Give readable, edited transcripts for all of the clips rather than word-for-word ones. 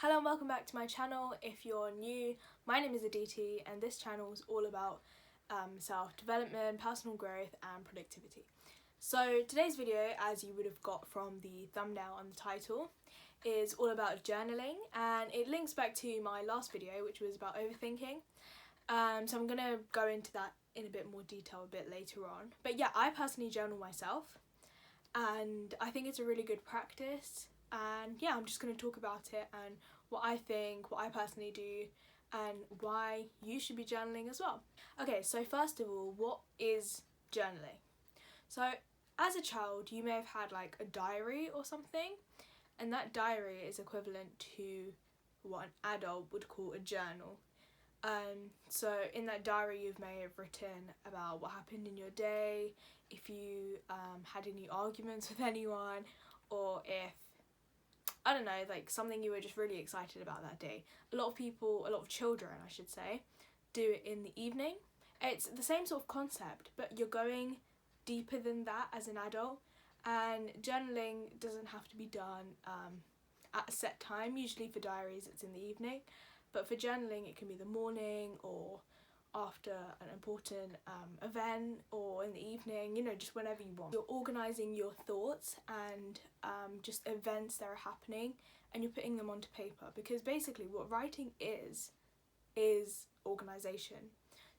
Hello and welcome back to my channel. If you're new, my name is Aditi and this channel is all about self-development, personal growth and productivity. So today's video, as you would have got from the thumbnail and the title, is all about journaling, and it links back to my last video which was about overthinking. So I'm going to go into that in a bit more detail a bit later on. But yeah, I personally journal myself and I think it's a really good practice. And yeah, I'm just going to talk about it and what I think, what I personally do, and why you should be journaling as well. Okay, so first of all, what is journaling? So as a child, you may have had like a diary or something, and that diary is equivalent to what an adult would call a journal. So in that diary you may have written about what happened in your day, if you had any arguments with anyone, or if, I don't know, like something you were just really excited about that day. A lot of children I should say, do it in the evening. It's the same sort of concept, but you're going deeper than that as an adult, and journaling doesn't have to be done at a set time. Usually for diaries it's in the evening, but for journaling it can be the morning or after an important event, or in the evening, you know, just whenever you want. You're organising your thoughts and just events that are happening, and you're putting them onto paper, because basically what writing is organisation.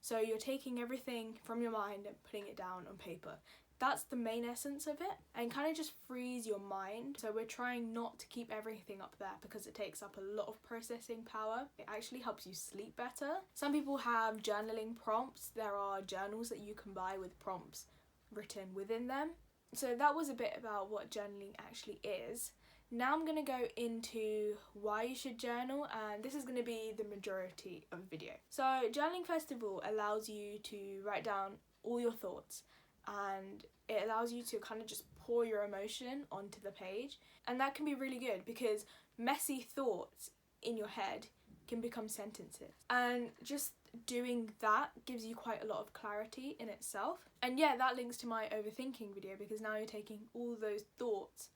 So you're taking everything from your mind and putting it down on paper. That's the main essence of it, and kind of just frees your mind. So we're trying not to keep everything up there because it takes up a lot of processing power. It actually helps you sleep better. Some people have journaling prompts. There are journals that you can buy with prompts written within them. So that was a bit about what journaling actually is. Now I'm going to go into why you should journal, and this is going to be the majority of the video. So journaling, first of all, allows you to write down all your thoughts, and it allows you to kind of just pour your emotion onto the page, and that can be really good because messy thoughts in your head can become sentences, and just doing that gives you quite a lot of clarity in itself. And yeah, that links to my overthinking video, because now you're taking all those thoughts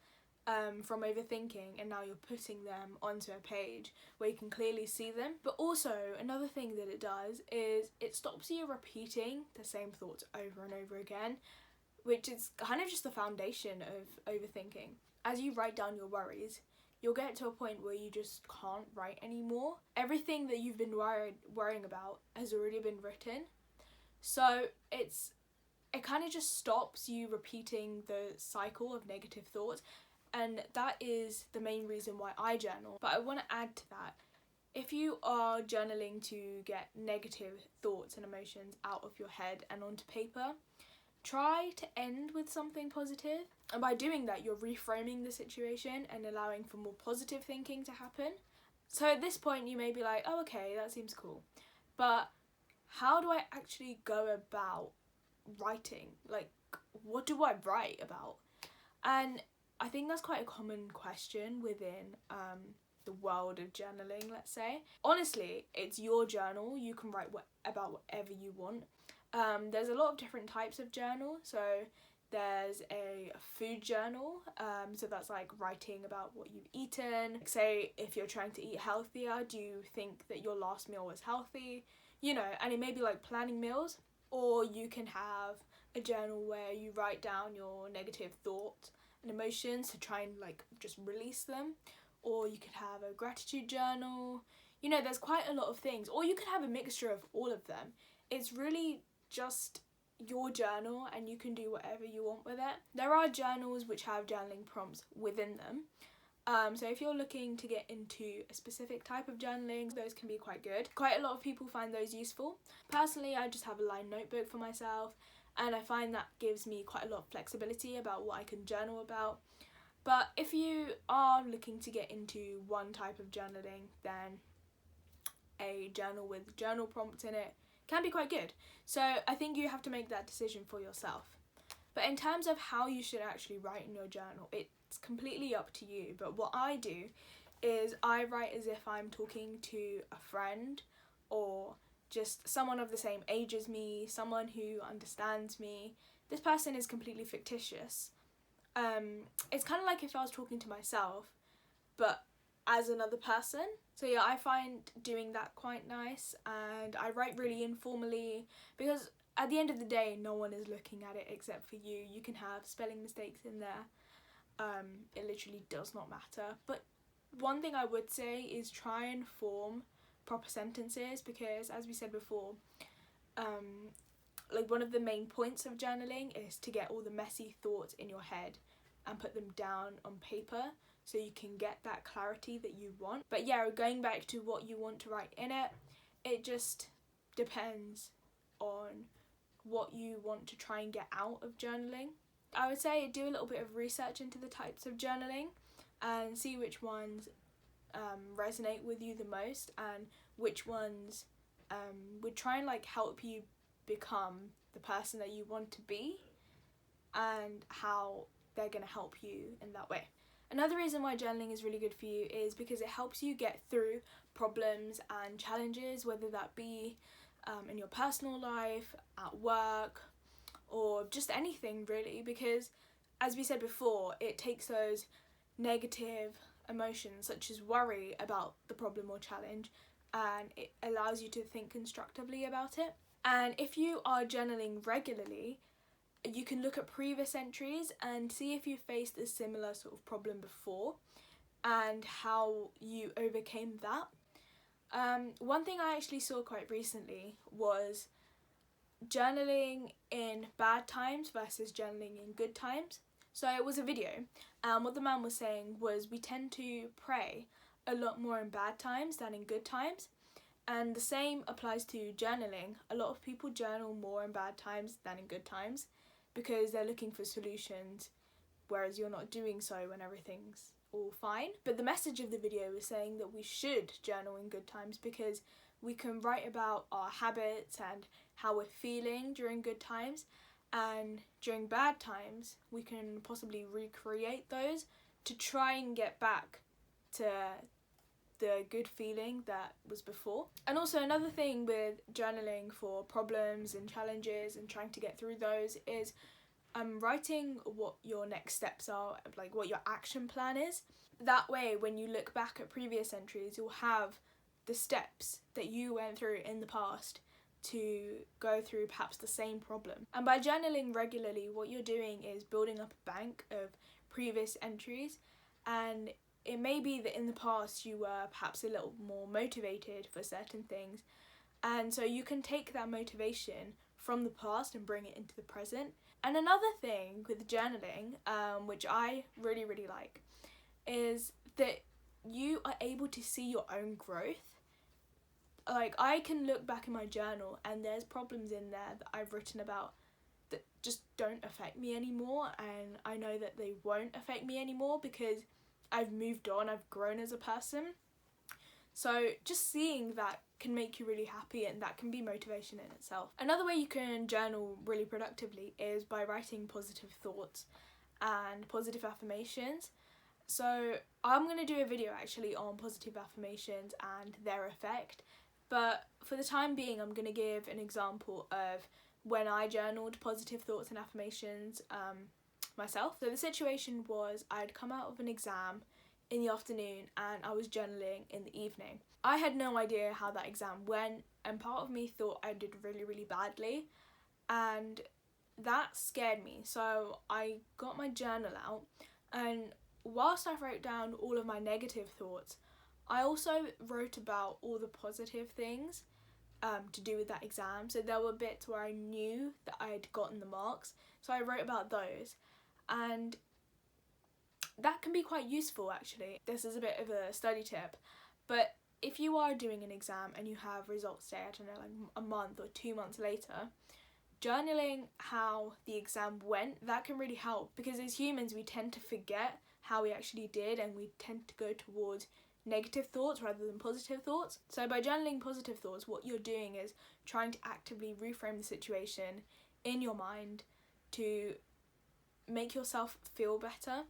from overthinking and now you're putting them onto a page where you can clearly see them. But also another thing that it does is it stops you repeating the same thoughts over and over again, which is kind of just the foundation of overthinking. As you write down your worries, you'll get to a point where you just can't write anymore. Everything that you've been worrying about has already been written, so it kind of just stops you repeating the cycle of negative thoughts. And that is the main reason why I journal. But I want to add to that, if you are journaling to get negative thoughts and emotions out of your head and onto paper, try to end with something positive. And by doing that, you're reframing the situation and allowing for more positive thinking to happen. So at this point you may be like, oh okay, that seems cool, but how do I actually go about writing? Like, what do I write about? And I think that's quite a common question within the world of journaling, let's say. Honestly, it's your journal. You can write about whatever you want. There's a lot of different types of journal. So there's a food journal. So that's like writing about what you've eaten. Say if you're trying to eat healthier, do you think that your last meal was healthy? You know, and it may be like planning meals. Or you can have a journal where you write down your negative thoughts and emotions to try and like just release them. Or you could have a gratitude journal. You know, there's quite a lot of things. Or you could have a mixture of all of them. It's really just your journal and you can do whatever you want with it. There are journals which have journaling prompts within them. So if you're looking to get into a specific type of journaling, those can be quite good. Quite a lot of people find those useful. Personally, I just have a lined notebook for myself, and I find that gives me quite a lot of flexibility about what I can journal about. But if you are looking to get into one type of journaling, then a journal with journal prompts in it can be quite good. So I think you have to make that decision for yourself. But in terms of how you should actually write in your journal, it's completely up to you. But what I do is I write as if I'm talking to a friend, or just someone of the same age as me, someone who understands me. This person is completely fictitious. It's kind of like if I was talking to myself, but as another person. So yeah, I find doing that quite nice, and I write really informally because at the end of the day no one is looking at it except for you. You can have spelling mistakes in there, it literally does not matter. But one thing I would say is try and form proper sentences, because as we said before, like one of the main points of journaling is to get all the messy thoughts in your head and put them down on paper so you can get that clarity that you want. But yeah, going back to what you want to write in it, it just depends on what you want to try and get out of journaling. I would say do a little bit of research into the types of journaling and see which ones resonate with you the most, and which ones would try and like help you become the person that you want to be, and how they're going to help you in that way. Another reason why journaling is really good for you is because it helps you get through problems and challenges, whether that be in your personal life, at work, or just anything really, because as we said before, it takes those negative emotions such as worry about the problem or challenge, and it allows you to think constructively about it. And if you are journaling regularly, you can look at previous entries and see if you faced a similar sort of problem before and how you overcame that. One thing I actually saw quite recently was journaling in bad times versus journaling in good times. So it was a video, and what the man was saying was we tend to pray a lot more in bad times than in good times. And the same applies to journaling. A lot of people journal more in bad times than in good times because they're looking for solutions, whereas you're not doing so when everything's all fine. But the message of the video was saying that we should journal in good times because we can write about our habits and how we're feeling during good times, and during bad times we can possibly recreate those to try and get back to the good feeling that was before. And also another thing with journaling for problems and challenges and trying to get through those is writing what your next steps are, like what your action plan is. That way when you look back at previous entries, you'll have the steps that you went through in the past to go through perhaps the same problem. And by journaling regularly, what you're doing is building up a bank of previous entries, and it may be that in the past you were perhaps a little more motivated for certain things, and so you can take that motivation from the past and bring it into the present. And another thing with journaling, which I really like, is that you are able to see your own growth. Like, I can look back in my journal and there's problems in there that I've written about that just don't affect me anymore, and I know that they won't affect me anymore because I've moved on, I've grown as a person. So just seeing that can make you really happy, and that can be motivation in itself. Another way you can journal really productively is by writing positive thoughts and positive affirmations. So I'm going to do a video actually on positive affirmations and their effect, but for the time being I'm going to give an example of when I journaled positive thoughts and affirmations myself. So the situation was I'd come out of an exam in the afternoon and I was journaling in the evening. I had no idea how that exam went, and part of me thought I did really badly, and that scared me. So I got my journal out, and whilst I wrote down all of my negative thoughts, I also wrote about all the positive things to do with that exam. So there were bits where I knew that I had gotten the marks, so I wrote about those, and that can be quite useful actually. This is a bit of a study tip, but if you are doing an exam and you have results say, I don't know, like a month or 2 months later, journaling how the exam went, that can really help, because as humans we tend to forget how we actually did, and we tend to go towards negative thoughts rather than positive thoughts. So by journaling positive thoughts, what you're doing is trying to actively reframe the situation in your mind to make yourself feel better.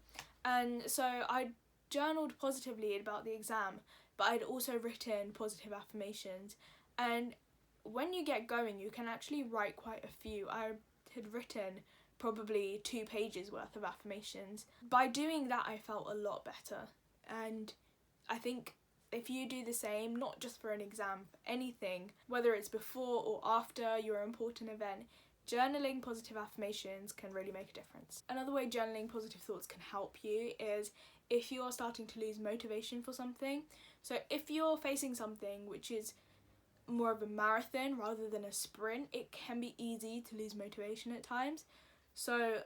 And so I journaled positively about the exam, but I'd also written positive affirmations, and when you get going you can actually write quite a few. I had written probably 2 pages worth of affirmations. By doing that I felt a lot better, and I think if you do the same, not just for an exam, for anything, whether it's before or after your important event, journaling positive affirmations can really make a difference. Another way journaling positive thoughts can help you is if you're starting to lose motivation for something. So if you're facing something which is more of a marathon rather than a sprint, it can be easy to lose motivation at times. So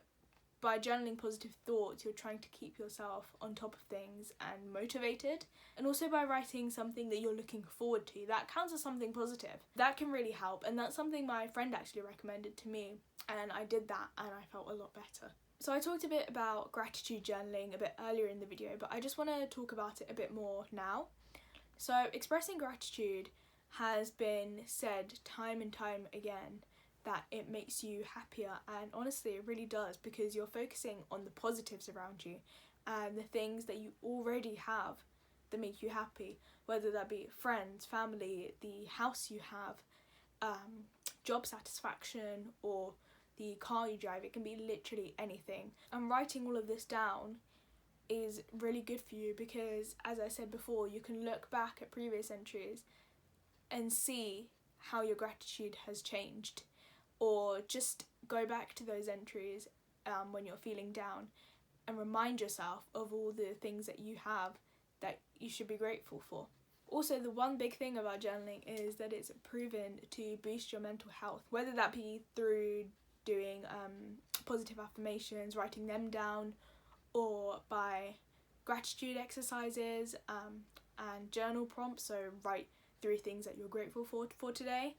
by journaling positive thoughts, you're trying to keep yourself on top of things and motivated. And also by writing something that you're looking forward to, that counts as something positive. That can really help, and that's something my friend actually recommended to me, and I did that and I felt a lot better. So I talked a bit about gratitude journaling a bit earlier in the video, but I just want to talk about it a bit more now. So expressing gratitude has been said time and time again that it makes you happier, and honestly it really does, because you're focusing on the positives around you and the things that you already have that make you happy, whether that be friends, family, the house you have, job satisfaction, or the car you drive. It can be literally anything. And writing all of this down is really good for you because, as I said before, you can look back at previous entries and see how your gratitude has changed, or just go back to those entries when you're feeling down and remind yourself of all the things that you have that you should be grateful for. Also, the one big thing about journaling is that it's proven to boost your mental health, whether that be through doing positive affirmations, writing them down, or by gratitude exercises and journal prompts, so write 3 things that you're grateful for today.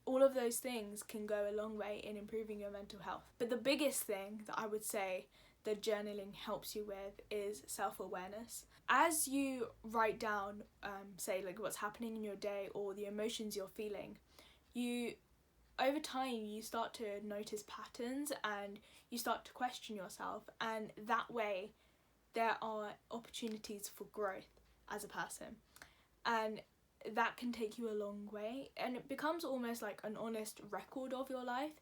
All of those things can go a long way in improving your mental health. But the biggest thing that I would say that journaling helps you with is self-awareness. As you write down, say like what's happening in your day or the emotions you're feeling, over time you start to notice patterns and you start to question yourself, and that way there are opportunities for growth as a person, and that can take you a long way, and it becomes almost like an honest record of your life,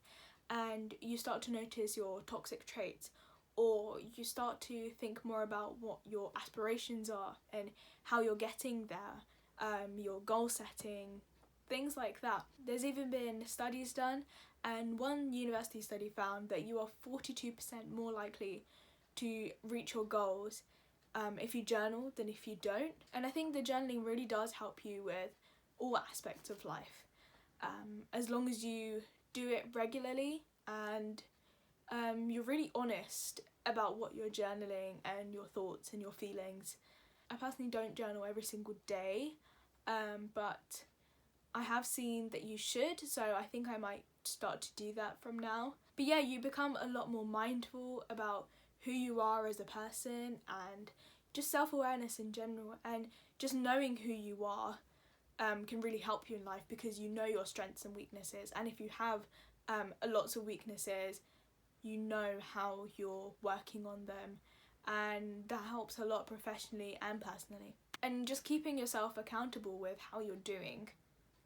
and you start to notice your toxic traits, or you start to think more about what your aspirations are and how you're getting there, your goal setting, things like that. There's even been studies done, and one university study found that you are 42% more likely to reach your goals if you journal than if you don't. And I think the journaling really does help you with all aspects of life, as long as you do it regularly and you're really honest about what you're journaling and your thoughts and your feelings. I personally don't journal every single day, but I have seen that you should, so I think I might start to do that from now. But yeah, you become a lot more mindful about who you are as a person and just self-awareness in general, and just knowing who you are can really help you in life, because you know your strengths and weaknesses, and if you have lots of weaknesses, you know how you're working on them, and that helps a lot professionally and personally. And just keeping yourself accountable with how you're doing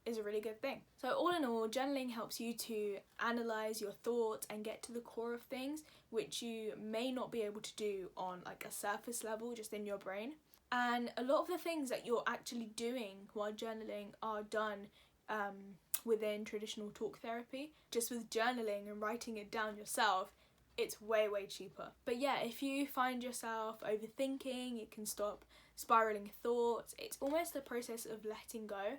is a really good thing. So all in all, journaling helps you to analyse your thoughts and get to the core of things, which you may not be able to do on like a surface level just in your brain. And a lot of the things that you're actually doing while journaling are done within traditional talk therapy. Just with journaling and writing it down yourself, it's way cheaper. But yeah, if you find yourself overthinking, it can stop spiralling thoughts. It's almost a process of letting go,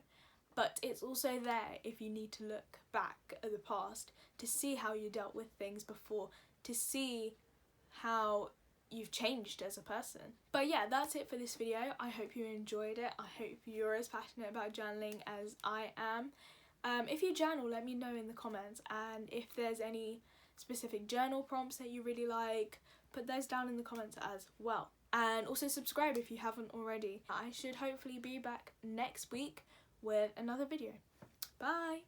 but it's also there if you need to look back at the past to see how you dealt with things before, to see how you've changed as a person. But yeah, that's it for this video. I hope you enjoyed it. I hope you're as passionate about journaling as I am. If you journal, let me know in the comments, and if there's any specific journal prompts that you really like, put those down in the comments as well. And also subscribe if you haven't already. I should hopefully be back next week with another video. Bye!